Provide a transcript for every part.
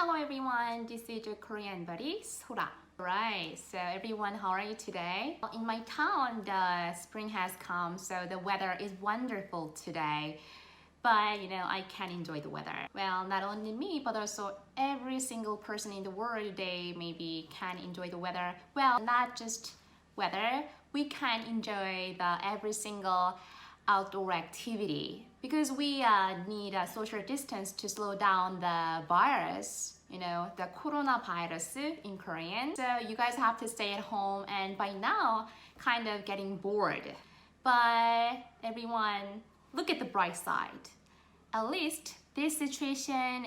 Hello everyone, this is your Korean buddy, Sora. Right, so everyone, how are you today? In my town, the spring has come, so the weather is wonderful today. But I can enjoy the weather. Well, not only me, but also every single person in the world, they maybe can enjoy the weather. Well, not just weather, we can enjoy every single outdoor activity because we need a social distance to slow down the virus, the coronavirus in Korean. So you guys have to stay at home and by now kind of getting bored. But everyone, look at the bright side. At least this situation,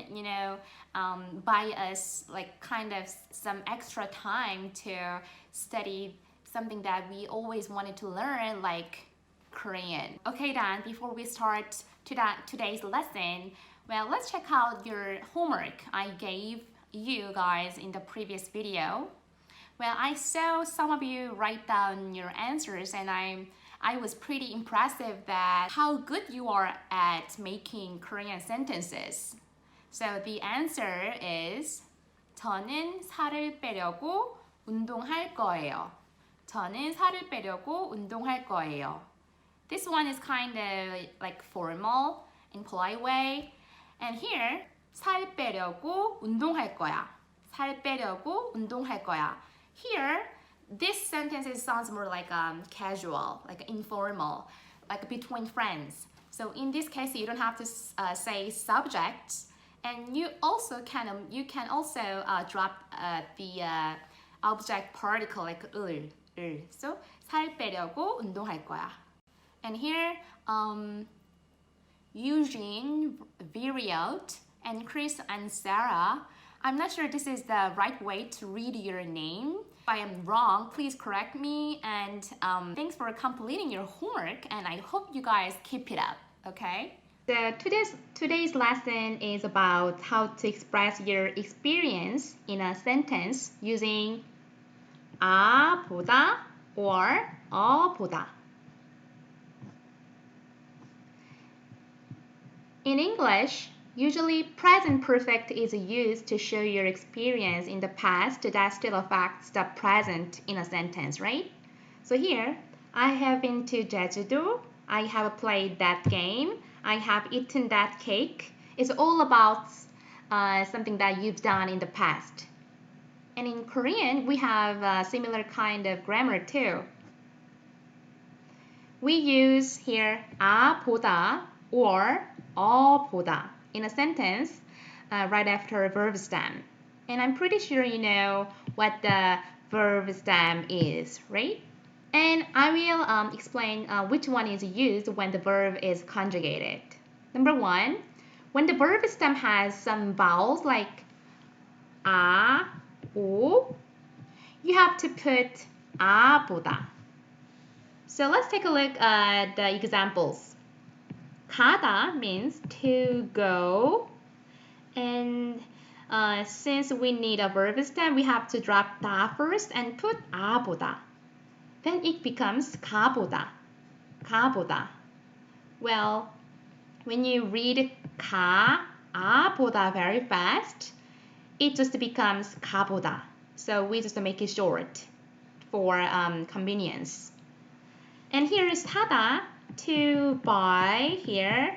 buy us like kind of some extra time to study something that we always wanted to learn, like Korean. Okay then, before we start today's lesson, well, let's check out your homework I gave you guys in the previous video. Well, I saw some of you write down your answers and I was pretty impressive that how good you are at making Korean sentences. So the answer is 저는 살을 빼려고 운동할 거예요. 저는 살을 빼려고 운동할 거예요. This one is kind of like formal in polite way. And here, 살 빼려고 운동할 거야. 살 빼려고 운동할 거야. Here, this sentence sounds more like casual, like informal, like between friends. So in this case, you don't have to say subject, and you can also drop the object particle like 을. So 살 빼려고 운동할 거야. And here, Eugene, Viriot, and Chris and Sarah. I'm not sure this is the right way to read your name. If I am wrong, please correct me. And thanks for completing your homework. And I hope you guys keep it up, okay? So today's lesson is about how to express your experience in a sentence using 아 보다 or 어 보다. In English, usually present perfect is used to show your experience in the past that still affects the present in a sentence, right? So here, I have been to Jeju-do, I have played that game, I have eaten that cake. It's all about something that you've done in the past. And in Korean, we have a similar kind of grammar too. We use here 아 보다 or 어 보다 in a sentence right after a verb stem. And I'm pretty sure you know what the verb stem is, right? And I will explain which one is used when the verb is conjugated. Number one, when the verb stem has some vowels like 아, 오, you have to put 아 보다. So let's take a look at the examples. 가다 means to go, and since we need a verb stem, we have to drop 다 first and put 아 보다. Then it becomes 가보다, 가보다. Well, when you read 가, 아 보다 very fast, it just becomes 가보다. So we just make it short for convenience. And here is 사다, to buy here.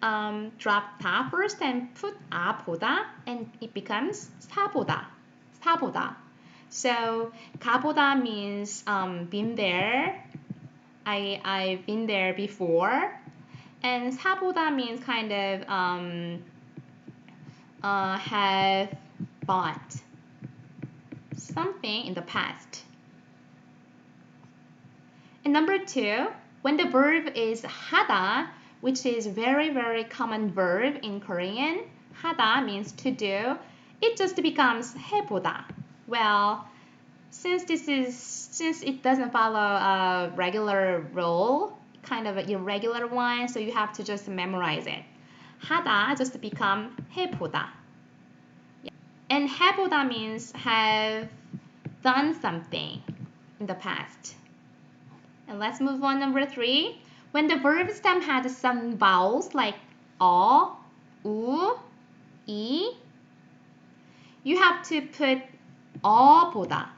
Drop 다 first and put 아 보다, and it becomes 사보다, 사보다. So 가보다 means been there. I've been there before. And 사보다 means kind of have bought something in the past. And number two, when the verb is 하다, which is very, very common verb in Korean, 하다 means to do, it just becomes 해보다. Well, since it doesn't follow a regular rule, kind of an irregular one, so you have to just memorize it. 하다 just become 해보다. And 해보다 means have done something in the past. And let's move on number three. When the verb stem has some vowels like 어, 우, 이, you have to put 어보다.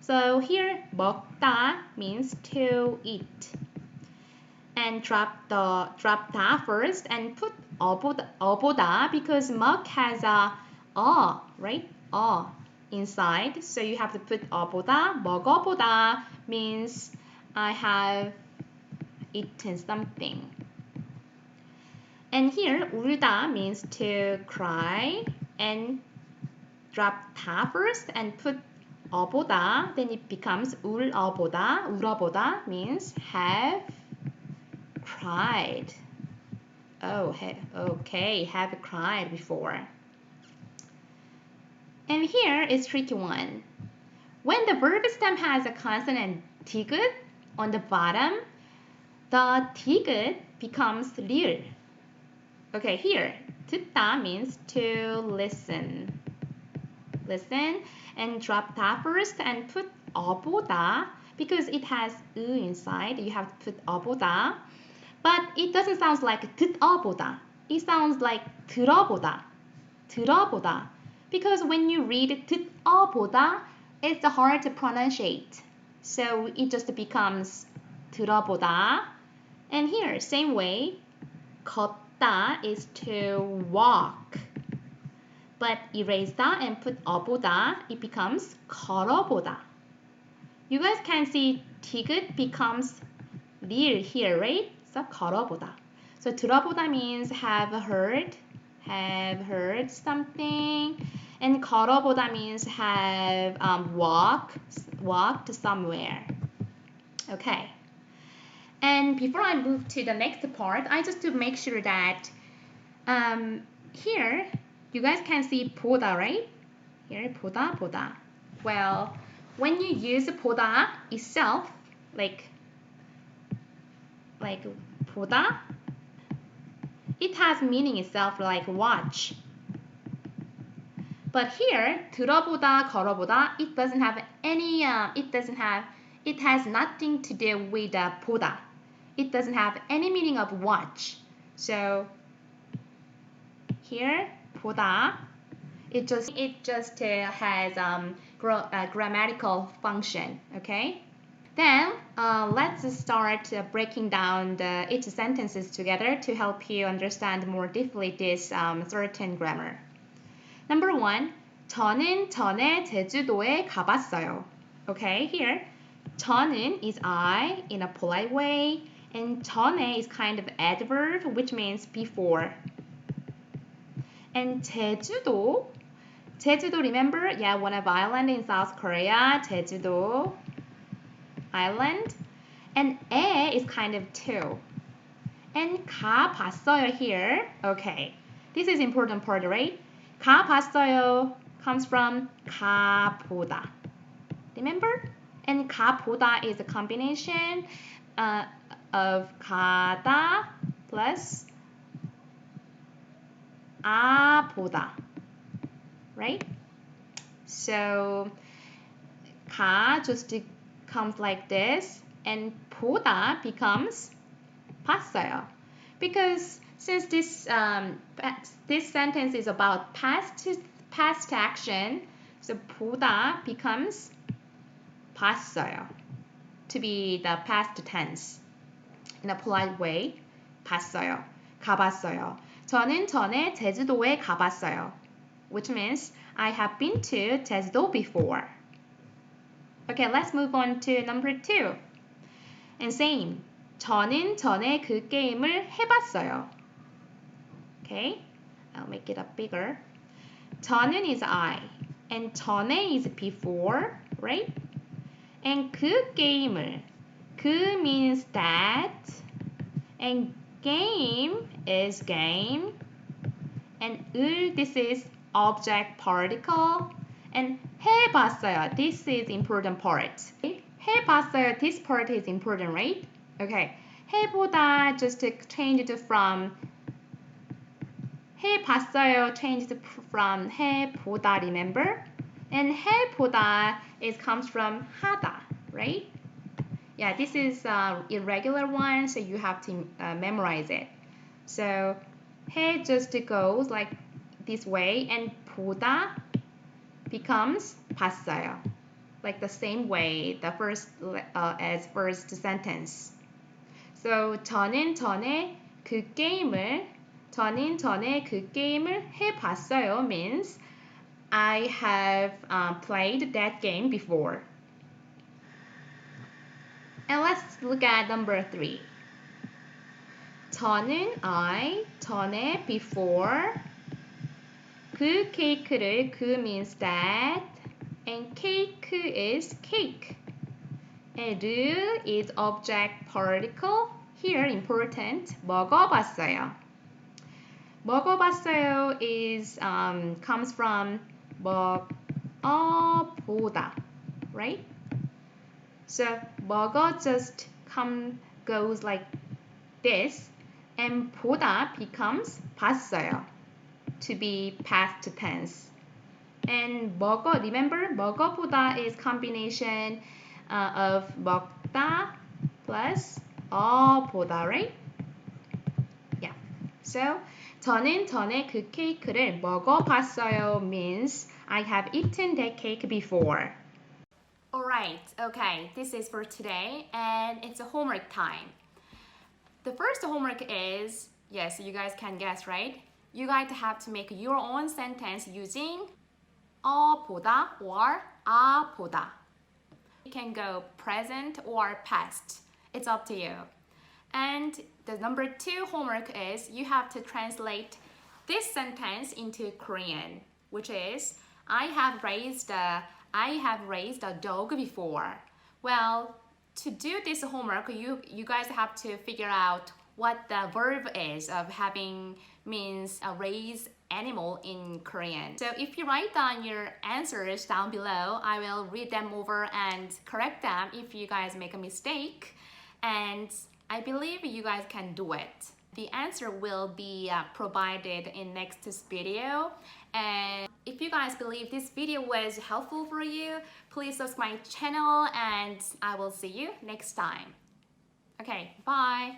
So here 먹다 means to eat. And drop the first and put 어보다 because 먹 has a right? Inside. So you have to put 어보다. 먹어보다 means I have eaten something. And here 울다 means to cry and drop 다 first and put 어보다. Then it becomes 울어보다. 울어보다 means have cried. Oh, okay, have cried before. And here is tricky one. When the verb stem has a consonant 디귿 on the bottom, the 디귿 becomes 리을. Okay, here 듣다 means to listen. Listen and drop 다 first and put 어보다 because it has inside. You have to put 어보다. But it doesn't sound like 듣어보다. It sounds like 들어보다. 들어보다. Because when you read 듣어보다, it's hard to pronunciate. So it just becomes 들어보다. And here, same way, 걷다 is to walk. But erase 다 and put 어보다, it becomes 걸어보다. You guys can see 디귿 becomes 리을 here, right? So 걸어보다. So 들어보다 means have heard something. And 걸어보다 means have walked somewhere. Okay. And before I move to the next part, I just to make sure that here you guys can see 보다, right? Here 보다. Well, when you use 보다 itself, like 보다, it has meaning itself like watch. But here 들어보다, 걸어보다, it doesn't have any. It has nothing to do with 보다. It doesn't have any meaning of watch. So here 보다, it just has grammatical function. Okay. Then let's start breaking down each sentences together to help you understand more deeply this certain grammar. Number 1, 저는 전에 제주도에 가봤어요. Okay, here 저는 is I in a polite way, and 전에 is kind of adverb, which means before. And 제주도, remember? Yeah, one of island in South Korea, 제주도 island. And 에 is kind of to. And 가봤어요 here. Okay, this is important part, right? 가봤어요 comes from 가보다. Remember? And 가보다 is a combination of 가다 plus 아보다. Right? So 가 just comes like this, and 보다 becomes 봤어요. Because since this sentence is about past action, so 보다 becomes 봤어요 to be the past tense. In a polite way, 봤어요, 가봤어요. 저는 전에 제주도에 가봤어요, which means I have been to 제주도 before. Okay, let's move on to number 2. And same. 저는 전에 그 게임을 해봤어요. Okay, I'll make it up bigger. 저는 is I, and 전에 is before, right? And 그 게임을, 그 means that, and game is game, and 을, this is object particle, and 해봤어요, this is important part. 해봤어요, this part is important, right? Okay, 해보다 just changed from 해봤어요 changed from 해보다, remember? And 해보다 comes from 하다, right? Yeah, this is irregular one, so you have to memorize it. So 해 just goes like this way, and 보다 becomes 봤어요. Like the same way the first as first sentence. So 저는 전에 그 게임을 해봤어요 means I have played that game before. And let's look at number 3. 전에 before 그 케이크를 그 means that and cake is cake. And is object particle. Here important 먹어봤어요. 먹어봤어요 is comes from 먹어보다, right? So 먹어 just goes like this, and 보다 becomes 봤어요 to be past tense. And 먹어, remember 먹어보다 is combination of 먹다 plus 보다, right? Yeah. So 저는 전에 그 케이크를 먹어봤어요 means I have eaten that cake before. Alright, okay, this is for today and it's a homework time. The first homework is, yes, you guys can guess, right? You guys have to make your own sentence using 보다 or 보다. You can go present or past. It's up to you. And the number 2 homework is you have to translate this sentence into Korean, which is I have raised a dog before. Well, to do this homework, you guys have to figure out what the verb is of having means a raised animal in Korean. So if you write down your answers down below, I will read them over and correct them if you guys make a mistake. And I believe you guys can do it. The answer will be provided in next video. And if you guys believe this video was helpful for you, please subscribe my channel and I will see you next time. Okay, bye.